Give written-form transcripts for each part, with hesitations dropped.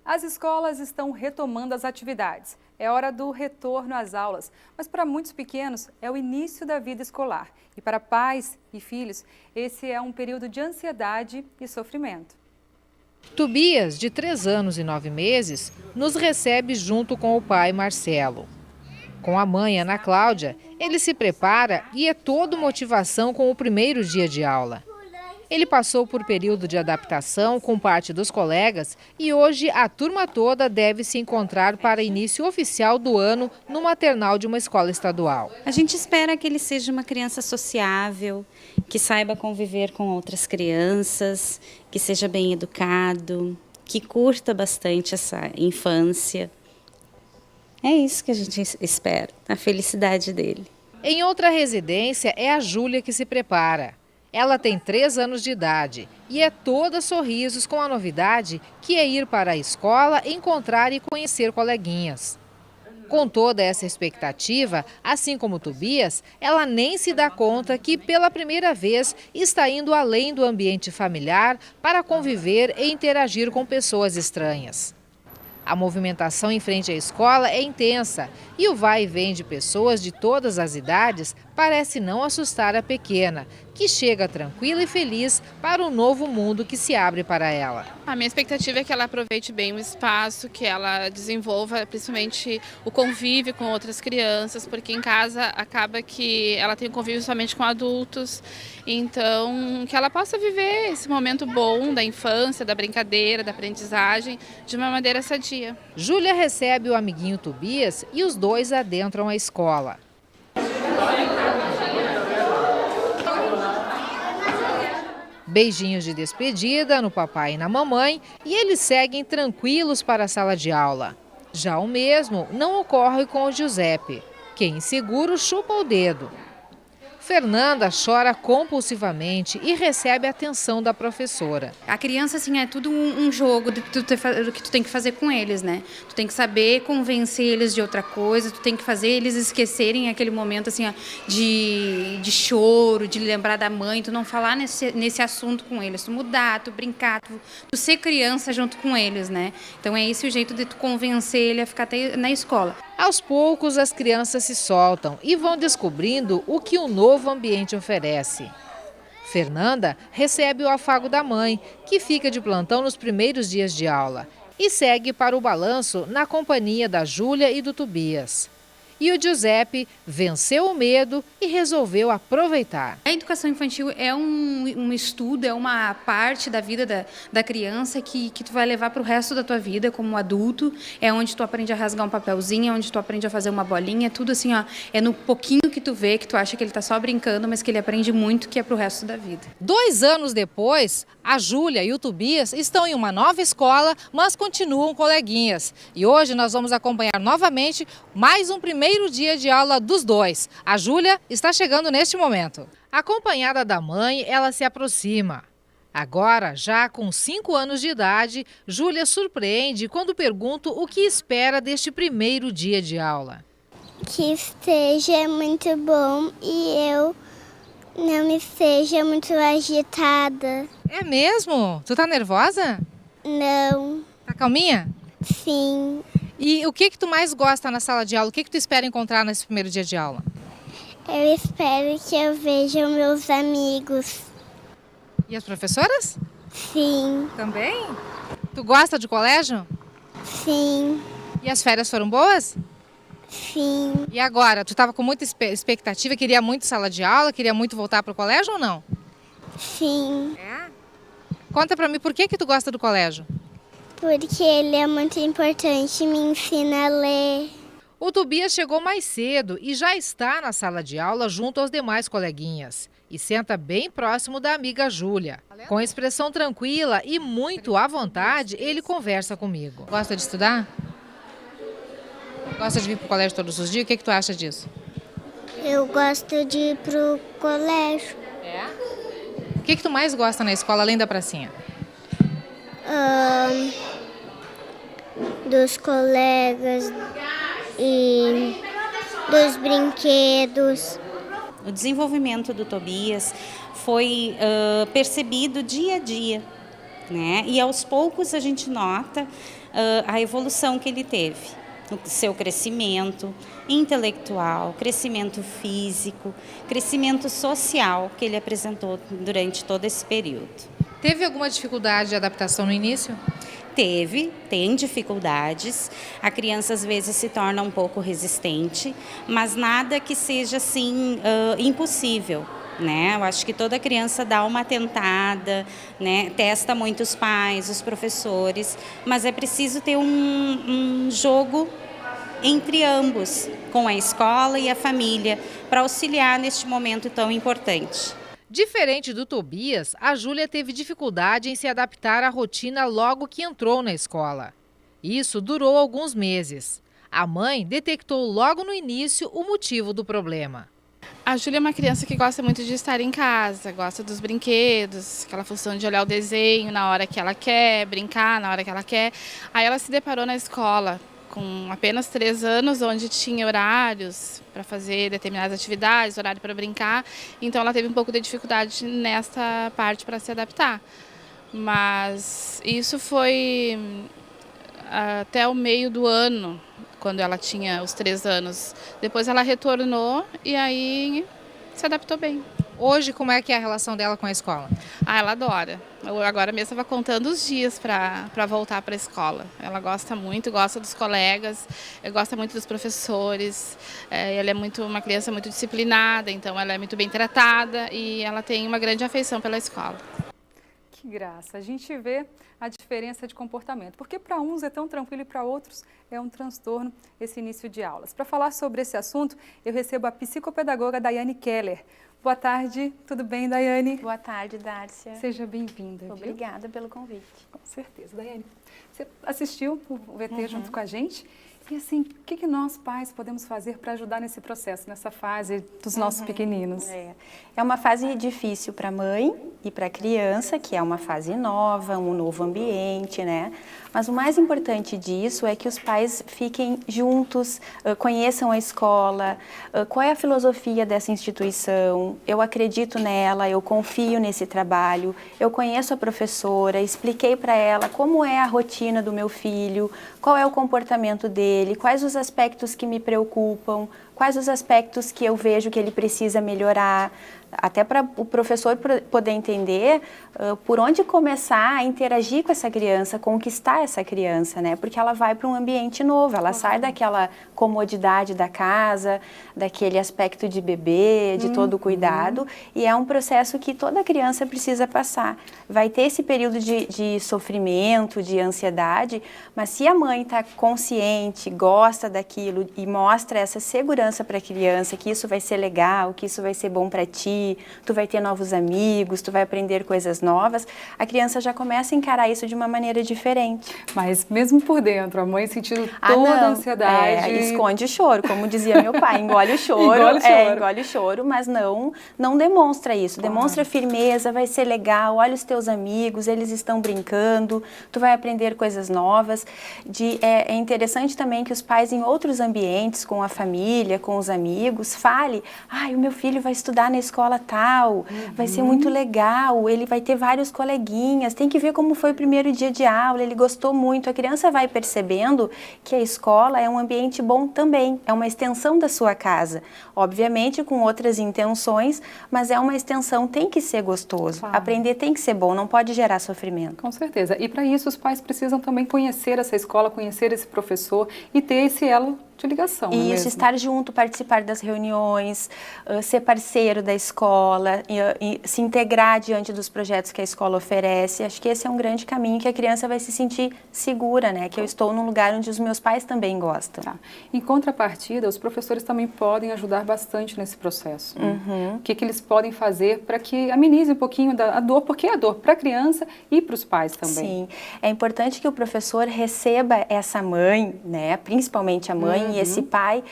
As escolas estão retomando as atividades. É hora do retorno às aulas, mas para muitos pequenos é o início da vida escolar. E para pais e filhos, esse é um período de ansiedade e sofrimento. Tobias, de 3 anos e 9 meses, nos recebe junto com o pai Marcelo. Com a mãe Ana Cláudia, ele se prepara e é todo motivação com o primeiro dia de aula. Ele passou por período de adaptação com parte dos colegas e hoje a turma toda deve se encontrar para início oficial do ano no maternal de uma escola estadual. A gente espera que ele seja uma criança sociável, que saiba conviver com outras crianças, que seja bem educado, que curta bastante essa infância. É isso que a gente espera, a felicidade dele. Em outra residência é a Júlia que se prepara. Ela tem 3 anos de idade e é toda sorrisos com a novidade que é ir para a escola, encontrar e conhecer coleguinhas. Com toda essa expectativa, assim como Tobias, ela nem se dá conta que pela primeira vez está indo além do ambiente familiar para conviver e interagir com pessoas estranhas. A movimentação em frente à escola é intensa e o vai e vem de pessoas de todas as idades parece não assustar a pequena, que chega tranquila e feliz para o novo mundo que se abre para ela. A minha expectativa é que ela aproveite bem o espaço, que ela desenvolva principalmente o convívio com outras crianças, porque em casa acaba que ela tem convívio somente com adultos, então que ela possa viver esse momento bom da infância, da brincadeira, da aprendizagem, de uma maneira sadia. Júlia recebe o amiguinho Tobias e os dois adentram a escola. Beijinhos de despedida no papai e na mamãe e eles seguem tranquilos para a sala de aula. Já o mesmo não ocorre com o Giuseppe, que inseguro chupa o dedo. Fernanda chora compulsivamente e recebe a atenção da professora. A criança, assim, é tudo um jogo que tu tem que fazer com eles, né? Tu tem que saber convencer eles de outra coisa, tu tem que fazer eles esquecerem aquele momento, assim, ó, de choro, de lembrar da mãe, tu não falar nesse assunto com eles, tu mudar, tu brincar, tu ser criança junto com eles, né? Então é esse o jeito de tu convencer ele a ficar até na escola. Aos poucos, as crianças se soltam e vão descobrindo o que o novo ambiente oferece. Fernanda recebe o afago da mãe, que fica de plantão nos primeiros dias de aula, e segue para o balanço na companhia da Júlia e do Tobias. E o Giuseppe venceu o medo e resolveu aproveitar. A educação infantil é um estudo, é uma parte da vida da criança que tu vai levar para o resto da tua vida como adulto. É onde tu aprende a rasgar um papelzinho, é onde tu aprende a fazer uma bolinha, tudo assim, ó. É no pouquinho que tu vê, que tu acha que ele está só brincando, mas que ele aprende muito, que é para o resto da vida. 2 anos depois, a Júlia e o Tobias estão em uma nova escola, mas continuam coleguinhas. E hoje nós vamos acompanhar novamente mais um primeiro dia de aula dos dois. A Júlia está chegando neste momento. Acompanhada da mãe, ela se aproxima. Agora, já com 5 anos de idade, Júlia surpreende quando pergunto o que espera deste primeiro dia de aula. Que esteja muito bom e eu não me seja muito agitada. É mesmo? Tu tá nervosa? Não. Tá calminha? Sim. E o que tu mais gosta na sala de aula? O que tu espera encontrar nesse primeiro dia de aula? Eu espero que eu veja meus amigos. E as professoras? Sim. Também? Tu gosta de colégio? Sim. E as férias foram boas? Sim. E agora? Tu estava com muita expectativa, queria muito sala de aula, queria muito voltar para o colégio ou não? Sim. É? Conta para mim por que tu gosta do colégio? Porque ele é muito importante, me ensina a ler. O Tobias chegou mais cedo e já está na sala de aula junto aos demais coleguinhas. E senta bem próximo da amiga Júlia. Com expressão tranquila e muito à vontade, ele conversa comigo. Gosta de estudar? Gosta de vir para o colégio todos os dias? O que tu acha disso? Eu gosto de ir pro colégio. É? O que tu mais gosta na escola, além da pracinha? Dos colegas e dos brinquedos. O desenvolvimento do Tobias foi percebido dia a dia, né? E aos poucos a gente nota a evolução que ele teve, o seu crescimento intelectual, crescimento físico, crescimento social que ele apresentou durante todo esse período. Teve alguma dificuldade de adaptação no início? Tem dificuldades, a criança às vezes se torna um pouco resistente, mas nada que seja assim impossível, né? Eu acho que toda criança dá uma tentada, né? Testa muito os pais, os professores, mas é preciso ter um jogo entre ambos, com a escola e a família, para auxiliar neste momento tão importante. Diferente do Tobias, a Júlia teve dificuldade em se adaptar à rotina logo que entrou na escola. Isso durou alguns meses. A mãe detectou logo no início o motivo do problema. A Júlia é uma criança que gosta muito de estar em casa, gosta dos brinquedos, aquela função de olhar o desenho na hora que ela quer, brincar na hora que ela quer. Aí ela se deparou na escola com apenas 3 anos, onde tinha horários para fazer determinadas atividades, horário para brincar, então ela teve um pouco de dificuldade nessa parte para se adaptar. Mas isso foi até o meio do ano, quando ela tinha os 3 anos. Depois ela retornou e aí se adaptou bem. Hoje, como é que é a relação dela com a escola? Ela adora. Eu agora mesmo estava contando os dias para voltar para a escola. Ela gosta muito, gosta dos colegas, gosta muito dos professores. Ela é uma criança muito disciplinada, então ela é muito bem tratada e ela tem uma grande afeição pela escola. Que graça. A gente vê a diferença de comportamento, porque para uns é tão tranquilo e para outros é um transtorno esse início de aulas. Para falar sobre esse assunto, eu recebo a psicopedagoga Daiane Keller. Boa tarde, tudo bem, Daiane? Boa tarde, Dárcia. Seja bem-vinda. Obrigada pelo convite. Com certeza. Daiane, você assistiu o VT junto com a gente? E assim, o que nós pais podemos fazer para ajudar nesse processo, nessa fase dos nossos pequeninos? É uma fase difícil para a mãe e para a criança, que é uma fase nova, um novo ambiente, né? Mas o mais importante disso é que os pais fiquem juntos, conheçam a escola, qual é a filosofia dessa instituição, eu acredito nela, eu confio nesse trabalho, eu conheço a professora, expliquei para ela como é a rotina do meu filho, qual é o comportamento dele, quais os aspectos que me preocupam, quais os aspectos que eu vejo que ele precisa melhorar, até para o professor poder entender por onde começar a interagir com essa criança, conquistar essa criança, né? Porque ela vai para um ambiente novo, ela sai daquela comodidade da casa, daquele aspecto de bebê, de todo o cuidado, e é um processo que toda criança precisa passar. Vai ter esse período de sofrimento, de ansiedade, mas se a mãe está consciente, gosta daquilo e mostra essa segurança para a criança, que isso vai ser legal, que isso vai ser bom para ti, tu vai ter novos amigos, tu vai aprender coisas novas, a criança já começa a encarar isso de uma maneira diferente. Mas mesmo por dentro, a mãe sentindo toda a ansiedade... esconde o choro, como dizia meu pai, engole o choro, engole o choro, mas não demonstra isso, demonstra firmeza, vai ser legal, olha os teus amigos, eles estão brincando, tu vai aprender coisas novas. É interessante também que os pais em outros ambientes, com a família, com os amigos, fale, o meu filho vai estudar na escola tal, vai ser muito legal, ele vai ter vários coleguinhas, tem que ver como foi o primeiro dia de aula, ele gostou muito. A criança vai percebendo que a escola é um ambiente bom também, é uma extensão da sua casa, obviamente com outras intenções, mas é uma extensão, tem que ser gostoso, aprender tem que ser bom, não pode gerar sofrimento. Com certeza, e para isso os pais precisam também conhecer essa escola, conhecer esse professor e ter esse elo de ligação. Isso, estar junto, participar das reuniões, ser parceiro da escola, e se integrar diante dos projetos que a escola oferece. Acho que esse é um grande caminho que a criança vai se sentir segura, né? Que eu estou num lugar onde os meus pais também gostam. Em contrapartida, os professores também podem ajudar bastante nesse processo. O que eles podem fazer para que amenize um pouquinho a dor, porque é dor para a criança e para os pais também. Sim, é importante que o professor receba essa mãe, né? Principalmente a mãe, e esse pai,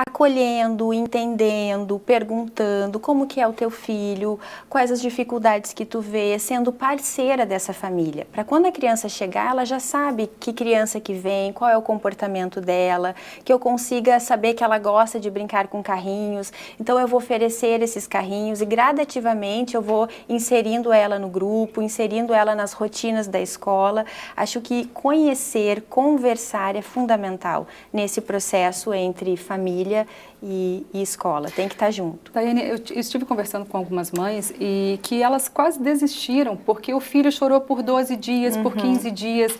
acolhendo, entendendo, perguntando como que é o teu filho, quais as dificuldades que tu vê, sendo parceira dessa família. Para quando a criança chegar, ela já sabe que criança que vem, qual é o comportamento dela, que eu consiga saber que ela gosta de brincar com carrinhos, então eu vou oferecer esses carrinhos e gradativamente eu vou inserindo ela no grupo, inserindo ela nas rotinas da escola. Acho que conhecer, conversar é fundamental nesse processo entre família e escola, tem que estar junto. Daiane, eu estive conversando com algumas mães e que elas quase desistiram porque o filho chorou por 12 dias, por 15 dias.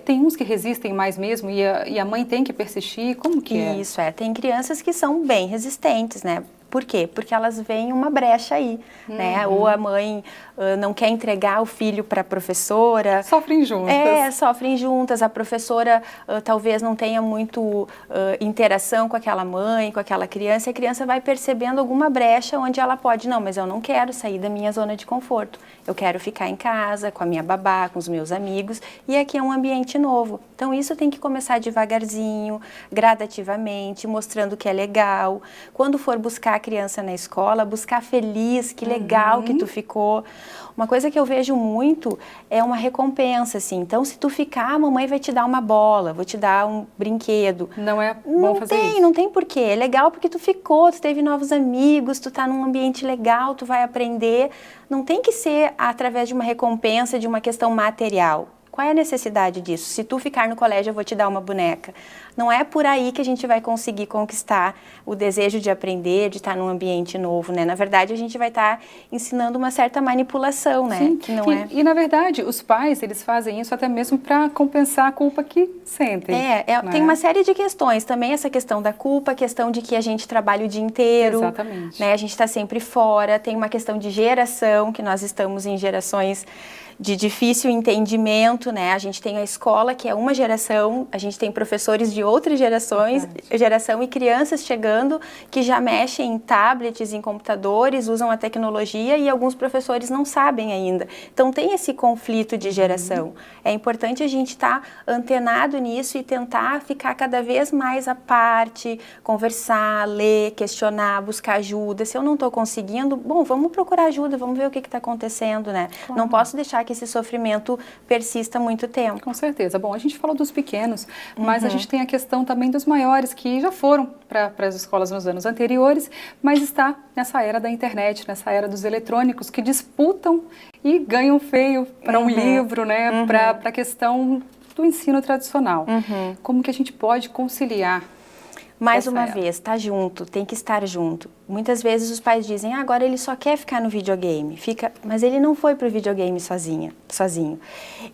Tem uns que resistem mais mesmo e a mãe tem que persistir. Como que é? Isso, tem crianças que são bem resistentes, né? Por quê? Porque elas veem uma brecha aí, né? Ou a mãe não quer entregar o filho para a professora. Sofrem juntas. Sofrem juntas. A professora talvez não tenha muito interação com aquela mãe, com aquela criança. E a criança vai percebendo alguma brecha onde ela pode, não, mas eu não quero sair da minha zona de conforto. Eu quero ficar em casa, com a minha babá, com os meus amigos. E aqui é um ambiente novo. Então, isso tem que começar devagarzinho, gradativamente, mostrando que é legal. Quando for buscar a criança na escola, buscar feliz, que legal que tu ficou. Uma coisa que eu vejo muito é uma recompensa, assim. Então, se tu ficar, a mamãe vai te dar uma bola, vou te dar um brinquedo. Não é bom fazer isso? Não tem porquê. É legal porque tu ficou, tu teve novos amigos, tu tá num ambiente legal, tu vai aprender. Não tem que ser através de uma recompensa, de uma questão material. Qual é a necessidade disso? Se tu ficar no colégio, eu vou te dar uma boneca. Não é por aí que a gente vai conseguir conquistar o desejo de aprender, de estar num ambiente novo, né? Na verdade, a gente vai estar ensinando uma certa manipulação, né? Sim. Que não e, na verdade, os pais, eles fazem isso até mesmo para compensar a culpa que sentem. Tem uma série de questões. Também essa questão da culpa, a questão de que a gente trabalha o dia inteiro. Exatamente. Né? A gente está sempre fora. Tem uma questão de geração, que nós estamos em gerações de difícil entendimento, né? A gente tem a escola, que é uma geração, a gente tem professores de outras geração e crianças chegando que já mexem em tablets, em computadores, usam a tecnologia e alguns professores não sabem ainda. Então, tem esse conflito de geração. É importante a gente estar antenado nisso e tentar ficar cada vez mais à parte, conversar, ler, questionar, buscar ajuda. Se eu não estou conseguindo, bom, vamos procurar ajuda, vamos ver o que está acontecendo, né? Claro. Não posso deixar que esse sofrimento persista muito tempo. Com certeza. Bom, a gente falou dos pequenos, mas a gente tem a questão também dos maiores, que já foram para as escolas nos anos anteriores, mas está nessa era da internet, nessa era dos eletrônicos, que disputam e ganham feio para um livro, né? Para a questão do ensino tradicional. Como que a gente pode conciliar? Mais uma vez, tá junto, tem que estar junto. Muitas vezes os pais dizem, agora ele só quer ficar no videogame, mas ele não foi pro videogame sozinho.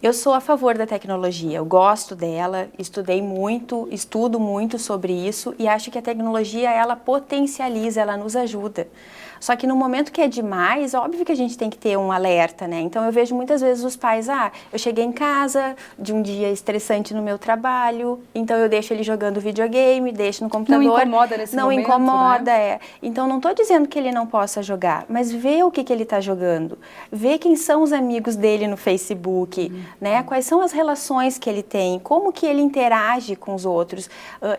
Eu sou a favor da tecnologia, eu gosto dela, estudo muito sobre isso e acho que a tecnologia, ela potencializa, ela nos ajuda. Só que no momento que é demais, óbvio que a gente tem que ter um alerta, né? Então eu vejo muitas vezes os pais, eu cheguei em casa de um dia estressante no meu trabalho, então eu deixo ele jogando videogame, deixo no computador. Não incomoda nesse momento, não incomoda, né? Então não estou dizendo que ele não possa jogar, mas vê o que ele está jogando, vê quem são os amigos dele no Facebook, né? Quais são as relações que ele tem, como que ele interage com os outros.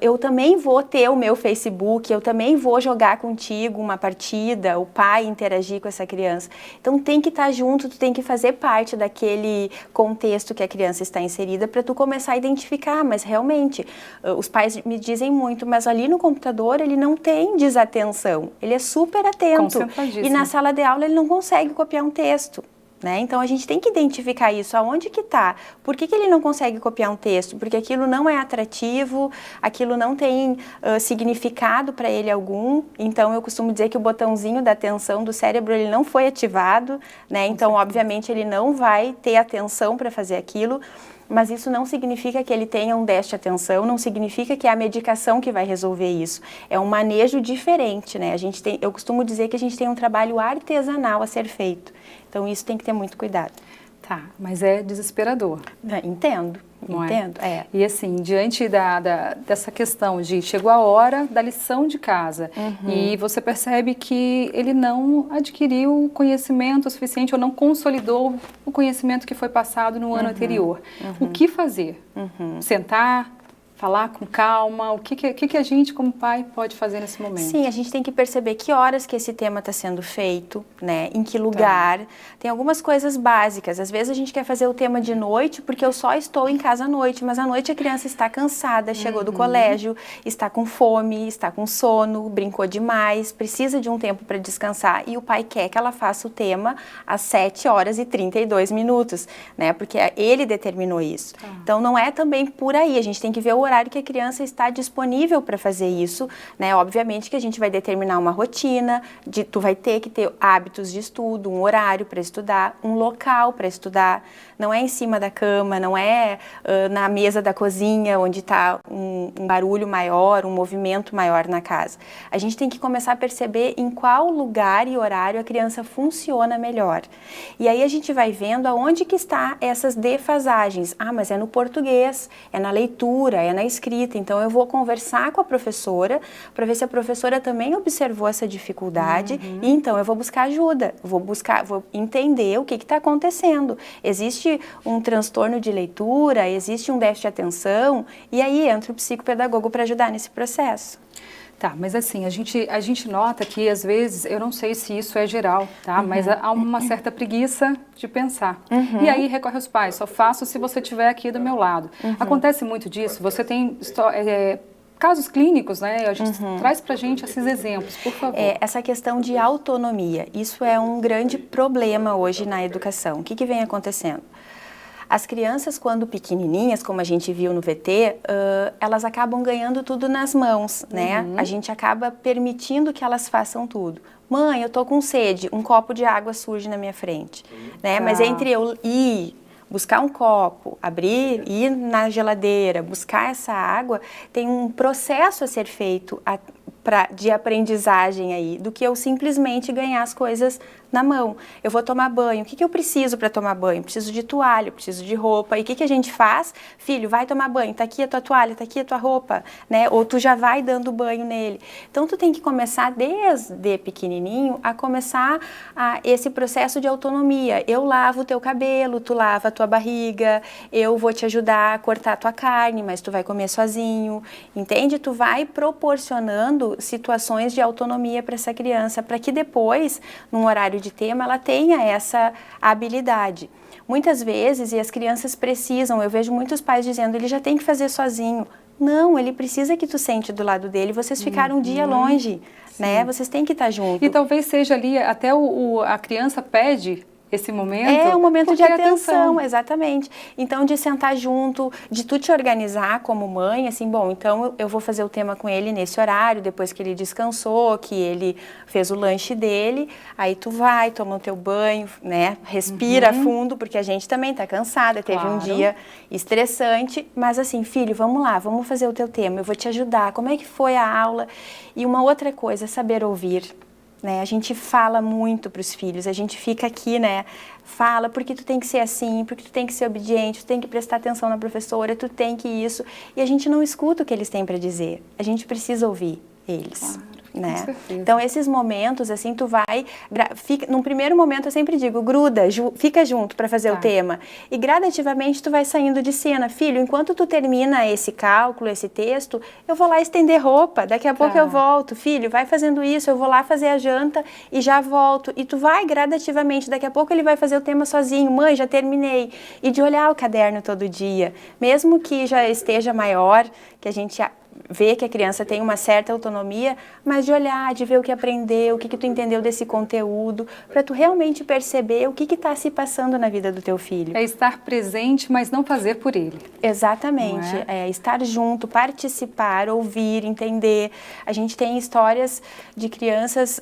Eu também vou ter o meu Facebook, eu também vou jogar contigo uma partida, o pai interagir com essa criança. Então tem que estar junto, tu tem que fazer parte daquele contexto que a criança está inserida para tu começar a identificar, mas realmente, os pais me dizem muito, mas ali no computador ele não tem desatenção, ele é super atento e na sala de aula ele não consegue copiar um texto. Né? Então, a gente tem que identificar isso, aonde que está, por que ele não consegue copiar um texto, porque aquilo não é atrativo, aquilo não tem significado para ele algum, então eu costumo dizer que o botãozinho da atenção do cérebro, ele não foi ativado, né? Então, obviamente, ele não vai ter atenção para fazer aquilo, mas isso não significa que ele tenha um déficit de atenção, não significa que é a medicação que vai resolver isso. É um manejo diferente, né? Eu costumo dizer que a gente tem um trabalho artesanal a ser feito. Então, isso tem que ter muito cuidado. Tá, mas é desesperador. Entendo. E assim, diante dessa questão de chegou a hora da lição de casa e você percebe que ele não adquiriu conhecimento suficiente ou não consolidou o conhecimento que foi passado no ano anterior. O que fazer? Sentar, falar com calma? O que a gente, como pai, pode fazer nesse momento? Sim, a gente tem que perceber que horas que esse tema está sendo feito, né? Em que lugar. Tem algumas coisas básicas. Às vezes a gente quer fazer o tema de noite porque eu só estou em casa à noite, mas à noite a criança está cansada, chegou do colégio, está com fome, está com sono, brincou demais, precisa de um tempo para descansar e o pai quer que ela faça o tema às 7h32, né? Porque ele determinou isso. Então não é também por aí, a gente tem que ver o horário que a criança está disponível para fazer isso, né? Obviamente que a gente vai determinar uma rotina, tu vai ter que ter hábitos de estudo, um horário para estudar, um local para estudar, não é em cima da cama, não é na mesa da cozinha onde está um barulho maior, um movimento maior na casa. A gente tem que começar a perceber em qual lugar e horário a criança funciona melhor. E aí a gente vai vendo aonde que está essas defasagens. Ah, mas é no português, é na leitura, é na escrita. Então eu vou conversar com a professora para ver se a professora também observou essa dificuldade e então eu vou buscar ajuda, vou entender o que está acontecendo. Existe um transtorno de leitura, existe um déficit de atenção e aí entra o psicopedagogo para ajudar nesse processo. Tá, mas assim, a gente nota que às vezes, eu não sei se isso é geral, tá? Mas há uma certa preguiça de pensar. E aí recorre aos pais, só faço se você estiver aqui do meu lado. Acontece muito disso, você tem casos clínicos, né? A gente traz pra gente esses exemplos, por favor. Essa questão de autonomia, isso é um grande problema hoje na educação. O que vem acontecendo? As crianças, quando pequenininhas, como a gente viu no VT, elas acabam ganhando tudo nas mãos, né? A gente acaba permitindo que elas façam tudo. Mãe, eu tô com sede, um copo de água surge na minha frente, né? Mas entre eu ir buscar um copo, abrir, ir na geladeira, buscar essa água, tem um processo a ser feito de aprendizagem aí, do que eu simplesmente ganhar as coisas na mão. Eu vou tomar banho, o que eu preciso para tomar banho? Preciso de toalha, preciso de roupa. E o que a gente faz? Filho, vai tomar banho, tá aqui a tua toalha, tá aqui a tua roupa, né? Ou tu já vai dando banho nele. Então tu tem que começar desde pequenininho a começar esse processo de autonomia. Eu lavo o teu cabelo, tu lava a tua barriga, eu vou te ajudar a cortar a tua carne, mas tu vai comer sozinho, entende? Tu vai proporcionando situações de autonomia para essa criança, para que depois, num horário de tema, ela tenha essa habilidade. Muitas vezes, e as crianças precisam, eu vejo muitos pais dizendo, ele já tem que fazer sozinho. Não, ele precisa que tu sente do lado dele, vocês ficaram um dia longe, né? Vocês têm que estar juntos. E talvez seja ali, até a criança pede esse momento. É um momento de atenção, exatamente. Então, de sentar junto, de tu te organizar como mãe, assim, bom, então eu vou fazer o tema com ele nesse horário, depois que ele descansou, que ele fez o lanche dele, aí tu vai, toma o teu banho, né, respira fundo, porque a gente também tá cansada, teve um dia estressante, mas assim, filho, vamos lá, vamos fazer o teu tema, eu vou te ajudar, como é que foi a aula? E uma outra coisa, saber ouvir. Né? A gente fala muito para os filhos, a gente fica aqui, né? Fala porque tu tem que ser assim, porque tu tem que ser obediente, tu tem que prestar atenção na professora, tu tem que isso. E a gente não escuta o que eles têm para dizer, a gente precisa ouvir eles. Né? Então esses momentos assim tu vai num primeiro momento eu sempre digo gruda, fica junto para fazer o tema e gradativamente tu vai saindo de cena, filho, enquanto tu termina esse cálculo, esse texto, eu vou lá estender roupa, daqui a pouco eu volto, filho, vai fazendo isso, eu vou lá fazer a janta e já volto, e tu vai gradativamente, daqui a pouco ele vai fazer o tema sozinho, mãe, já terminei, e de olhar o caderno todo dia, mesmo que já esteja maior, que a gente ver que a criança tem uma certa autonomia, mas de olhar, de ver o que aprendeu, o que tu entendeu desse conteúdo, para tu realmente perceber o que está se passando na vida do teu filho. É estar presente, mas não fazer por ele. Exatamente. É estar junto, participar, ouvir, entender. A gente tem histórias de crianças,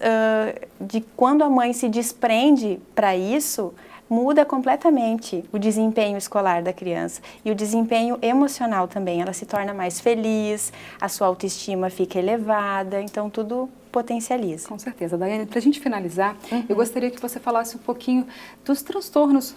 de quando a mãe se desprende para isso, muda completamente o desempenho escolar da criança e o desempenho emocional também. Ela se torna mais feliz, a sua autoestima fica elevada, então tudo potencializa. Com certeza. Daiane, para a gente finalizar, eu gostaria que você falasse um pouquinho dos transtornos,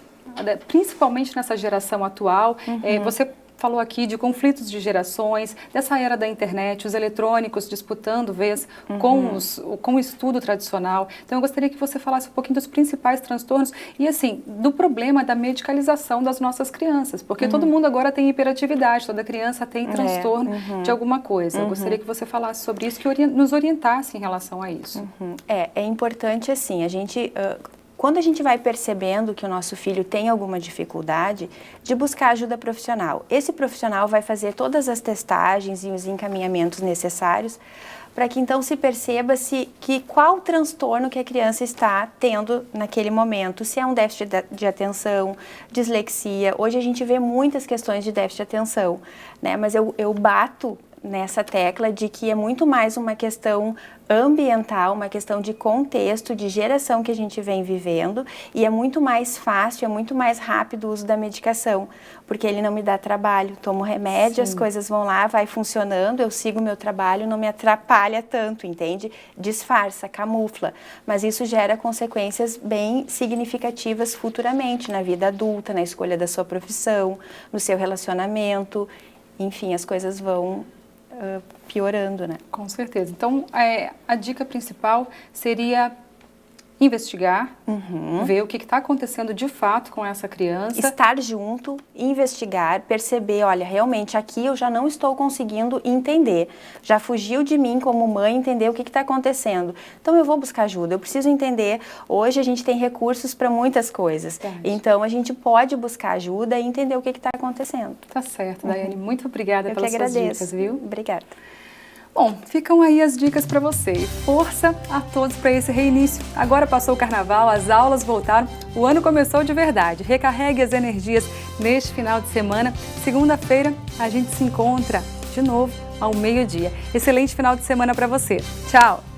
principalmente nessa geração atual. Você falou aqui de conflitos de gerações, dessa era da internet, os eletrônicos disputando vez com o estudo tradicional. Então, eu gostaria que você falasse um pouquinho dos principais transtornos e, assim, do problema da medicalização das nossas crianças, porque todo mundo agora tem hiperatividade, toda criança tem transtorno de alguma coisa. Eu gostaria que você falasse sobre isso, que nos orientasse em relação a isso. É importante, assim, a gente... Quando a gente vai percebendo que o nosso filho tem alguma dificuldade, de buscar ajuda profissional. Esse profissional vai fazer todas as testagens e os encaminhamentos necessários para que então se perceba qual transtorno que a criança está tendo naquele momento, se é um déficit de atenção, dislexia. Hoje a gente vê muitas questões de déficit de atenção, né? Mas eu bato nessa tecla de que é muito mais uma questão ambiental, uma questão de contexto, de geração que a gente vem vivendo, e é muito mais fácil, é muito mais rápido o uso da medicação, porque ele não me dá trabalho, tomo remédio, as coisas vão lá, vai funcionando, eu sigo o meu trabalho, não me atrapalha tanto, entende? Disfarça, camufla, mas isso gera consequências bem significativas futuramente, na vida adulta, na escolha da sua profissão, no seu relacionamento, enfim, as coisas vão piorando, né? Com certeza. Então, a dica principal seria investigar, ver o que está acontecendo de fato com essa criança. Estar junto, investigar, perceber, olha, realmente aqui eu já não estou conseguindo entender. Já fugiu de mim como mãe entender o que está acontecendo. Então eu vou buscar ajuda, eu preciso entender. Hoje a gente tem recursos para muitas coisas. Então a gente pode buscar ajuda e entender o que está acontecendo. Tá certo, Daiane. Muito obrigada Eu pelas que suas agradeço. dicas, viu? Obrigada. Bom, ficam aí as dicas para você. Força a todos para esse reinício. Agora passou o carnaval, as aulas voltaram, o ano começou de verdade. Recarregue as energias neste final de semana. Segunda-feira a gente se encontra de novo ao meio-dia. Excelente final de semana para você. Tchau!